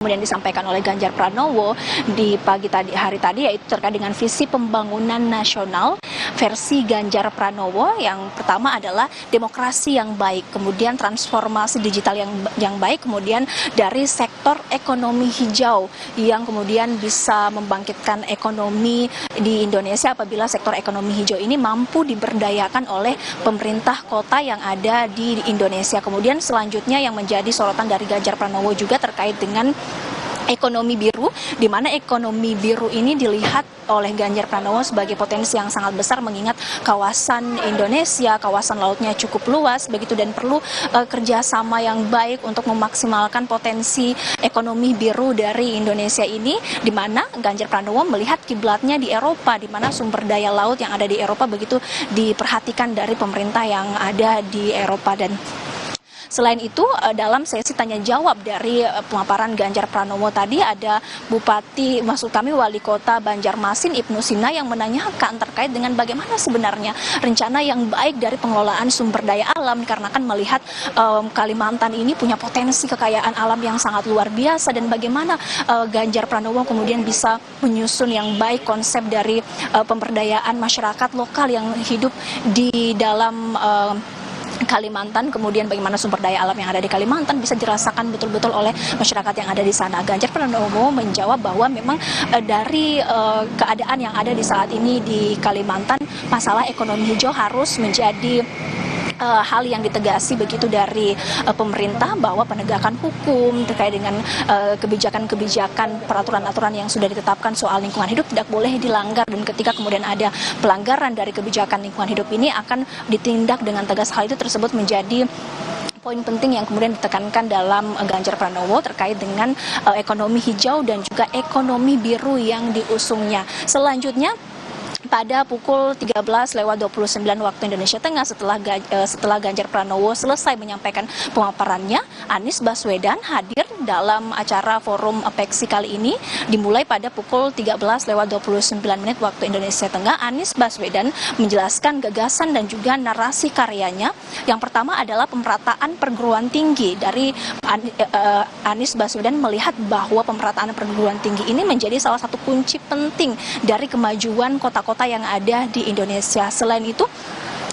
kemudian disampaikan oleh Ganjar Pranowo di hari tadi yaitu terkait dengan visi pembangunan nasional versi Ganjar Pranowo. Yang pertama adalah demokrasi yang baik, kemudian transformasi digital yang baik, kemudian dari sektor ekonomi hijau yang kemudian bisa membangkitkan ekonomi di Indonesia apabila sektor ekonomi hijau ini mampu diberdayakan oleh pemerintah kota yang ada di Indonesia. Kemudian selanjutnya yang menjadi sorotan dari Ganjar Pranowo juga terkait dengan ekonomi biru, di mana ekonomi biru ini dilihat oleh Ganjar Pranowo sebagai potensi yang sangat besar mengingat kawasan Indonesia, kawasan lautnya cukup luas begitu dan perlu kerjasama yang baik untuk memaksimalkan potensi ekonomi biru dari Indonesia ini, di mana Ganjar Pranowo melihat kiblatnya di Eropa, di mana sumber daya laut yang ada di Eropa begitu diperhatikan dari pemerintah yang ada di Eropa. Dan selain itu, dalam sesi tanya jawab dari pemaparan Ganjar Pranowo tadi, ada Wali Kota Banjarmasin Ibnu Sina yang menanyakan terkait dengan bagaimana sebenarnya rencana yang baik dari pengelolaan sumber daya alam, karena kan melihat Kalimantan ini punya potensi kekayaan alam yang sangat luar biasa, dan bagaimana Ganjar Pranowo kemudian bisa menyusun yang baik konsep dari pemberdayaan masyarakat lokal yang hidup di dalam Kalimantan, kemudian bagaimana sumber daya alam yang ada di Kalimantan bisa dirasakan betul-betul oleh masyarakat yang ada di sana. Ganjar Pranowo menjawab bahwa memang dari keadaan yang ada di saat ini di Kalimantan, masalah ekonomi hijau harus menjadi hal yang ditegasi begitu dari pemerintah, bahwa penegakan hukum terkait dengan kebijakan-kebijakan peraturan-aturan yang sudah ditetapkan soal lingkungan hidup tidak boleh dilanggar, dan ketika kemudian ada pelanggaran dari kebijakan lingkungan hidup ini akan ditindak dengan tegas. Hal itu tersebut menjadi poin penting yang kemudian ditekankan dalam Ganjar Pranowo terkait dengan ekonomi hijau dan juga ekonomi biru yang diusungnya. Selanjutnya, pada pukul 13.29 waktu Indonesia Tengah, setelah Ganjar Pranowo selesai menyampaikan pemaparannya, Anies Baswedan hadir dalam acara forum Apeksi kali ini. Dimulai pada pukul 13.29 waktu Indonesia Tengah, Anies Baswedan menjelaskan gagasan dan juga narasi karyanya. Yang pertama adalah pemerataan perguruan tinggi. Dari Anies Baswedan melihat bahwa pemerataan perguruan tinggi ini menjadi salah satu kunci penting dari kemajuan kota-kota yang ada di Indonesia. Selain itu,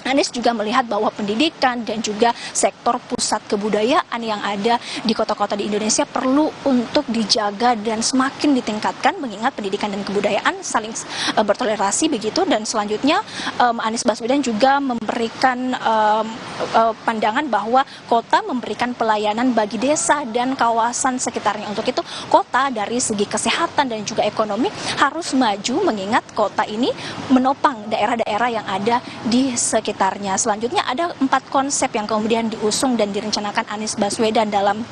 Anies juga melihat bahwa pendidikan dan juga sektor pusat kebudayaan yang ada di kota-kota di Indonesia perlu untuk dijaga dan semakin ditingkatkan, mengingat pendidikan dan kebudayaan saling bertoleransi begitu. Dan selanjutnya Anies Baswedan juga memberikan pandangan bahwa kota memberikan pelayanan bagi desa dan kawasan sekitarnya. Untuk itu, kota dari segi kesehatan dan juga ekonomi harus maju, mengingat kota ini menopang daerah-daerah yang ada di sekitarnya. Selanjutnya ada 4 konsep yang kemudian diusung dan direncanakan Anies Baswedan dalam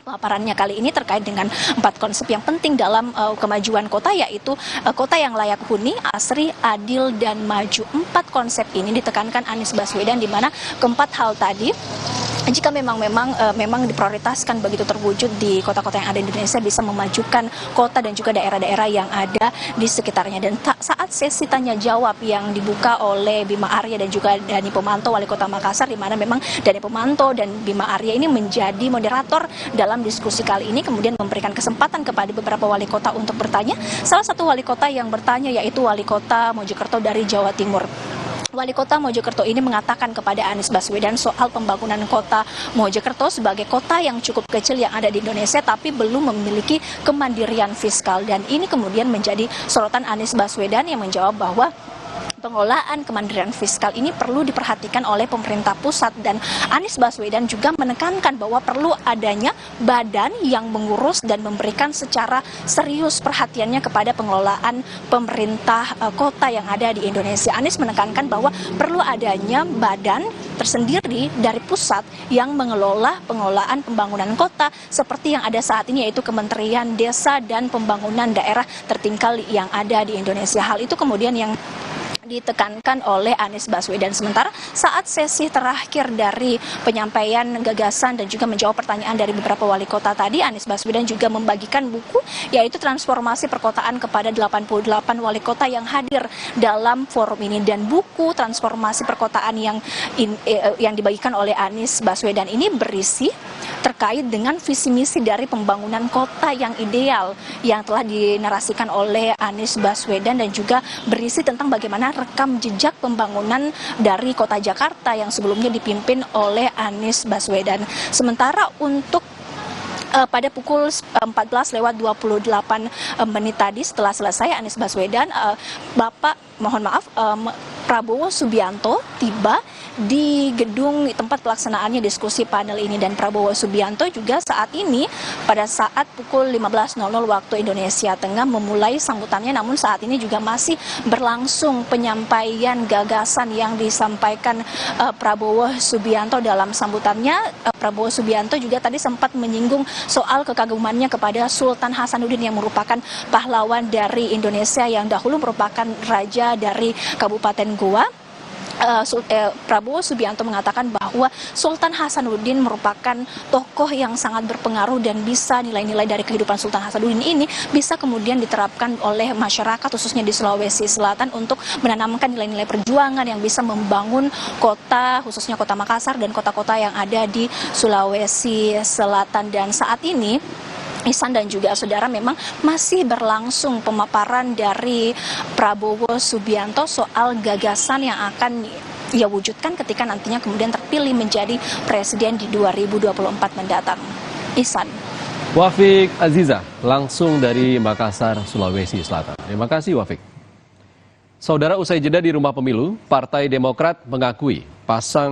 paparannya kali ini terkait dengan 4 konsep yang penting dalam kemajuan kota, yaitu kota yang layak huni, asri, adil, dan maju. 4 konsep ini ditekankan Anies Baswedan, di mana keempat hal tadi jika memang diprioritaskan begitu terwujud di kota-kota yang ada di Indonesia, bisa memajukan kota dan juga daerah-daerah yang ada di sekitarnya. Dan saat sesi tanya jawab yang dibuka oleh Bima Arya dan juga Dani Pomanto, Wali Kota Makassar, di mana memang Dani Pomanto dan Bima Arya ini menjadi moderator dalam diskusi kali ini, kemudian memberikan kesempatan kepada beberapa wali kota untuk bertanya. Salah satu wali kota yang bertanya yaitu Wali Kota Mojokerto dari Jawa Timur. Wali Kota Mojokerto ini mengatakan kepada Anies Baswedan soal pembangunan kota Mojokerto sebagai kota yang cukup kecil yang ada di Indonesia tapi belum memiliki kemandirian fiskal. Dan ini kemudian menjadi sorotan Anies Baswedan yang menjawab bahwa pengelolaan kemandirian fiskal ini perlu diperhatikan oleh pemerintah pusat, dan Anies Baswedan juga menekankan bahwa perlu adanya badan yang mengurus dan memberikan secara serius perhatiannya kepada pengelolaan pemerintah kota yang ada di Indonesia. Anies menekankan bahwa perlu adanya badan tersendiri dari pusat yang mengelola pengelolaan pembangunan kota seperti yang ada saat ini, yaitu Kementerian Desa dan Pembangunan Daerah Tertinggal yang ada di Indonesia. Hal itu kemudian yang ditekankan oleh Anies Baswedan. Sementara saat sesi terakhir dari penyampaian gagasan dan juga menjawab pertanyaan dari beberapa wali kota tadi, Anies Baswedan juga membagikan buku, yaitu Transformasi Perkotaan kepada 88 wali kota yang hadir dalam forum ini. Dan buku Transformasi Perkotaan yang dibagikan oleh Anies Baswedan ini berisi terkait dengan visi misi dari pembangunan kota yang ideal yang telah dinarasikan oleh Anies Baswedan dan juga berisi tentang bagaimana rekam jejak pembangunan dari kota Jakarta yang sebelumnya dipimpin oleh Anies Baswedan. Sementara untuk pada pukul 14:28 tadi setelah selesai Anies Baswedan, Prabowo Subianto tiba di gedung tempat pelaksanaannya diskusi panel ini, dan Prabowo Subianto juga saat ini pada saat pukul 15.00 waktu Indonesia Tengah memulai sambutannya, namun saat ini juga masih berlangsung penyampaian gagasan yang disampaikan Prabowo Subianto dalam sambutannya. Prabowo Subianto juga tadi sempat menyinggung soal kekagumannya kepada Sultan Hasanuddin yang merupakan pahlawan dari Indonesia yang dahulu merupakan raja dari Kabupaten Goa. Prabowo Subianto mengatakan bahwa Sultan Hasanuddin merupakan tokoh yang sangat berpengaruh dan bisa nilai-nilai dari kehidupan Sultan Hasanuddin ini bisa kemudian diterapkan oleh masyarakat khususnya di Sulawesi Selatan untuk menanamkan nilai-nilai perjuangan yang bisa membangun kota, khususnya kota Makassar dan kota-kota yang ada di Sulawesi Selatan. Dan saat ini Ihsan dan juga saudara, memang masih berlangsung pemaparan dari Prabowo Subianto soal gagasan yang akan ia wujudkan ketika nantinya kemudian terpilih menjadi presiden di 2024 mendatang. Ihsan. Wafik Aziza, langsung dari Makassar, Sulawesi Selatan. Terima kasih Wafik. Saudara, usai jeda di Rumah Pemilu, Partai Demokrat mengakui pasang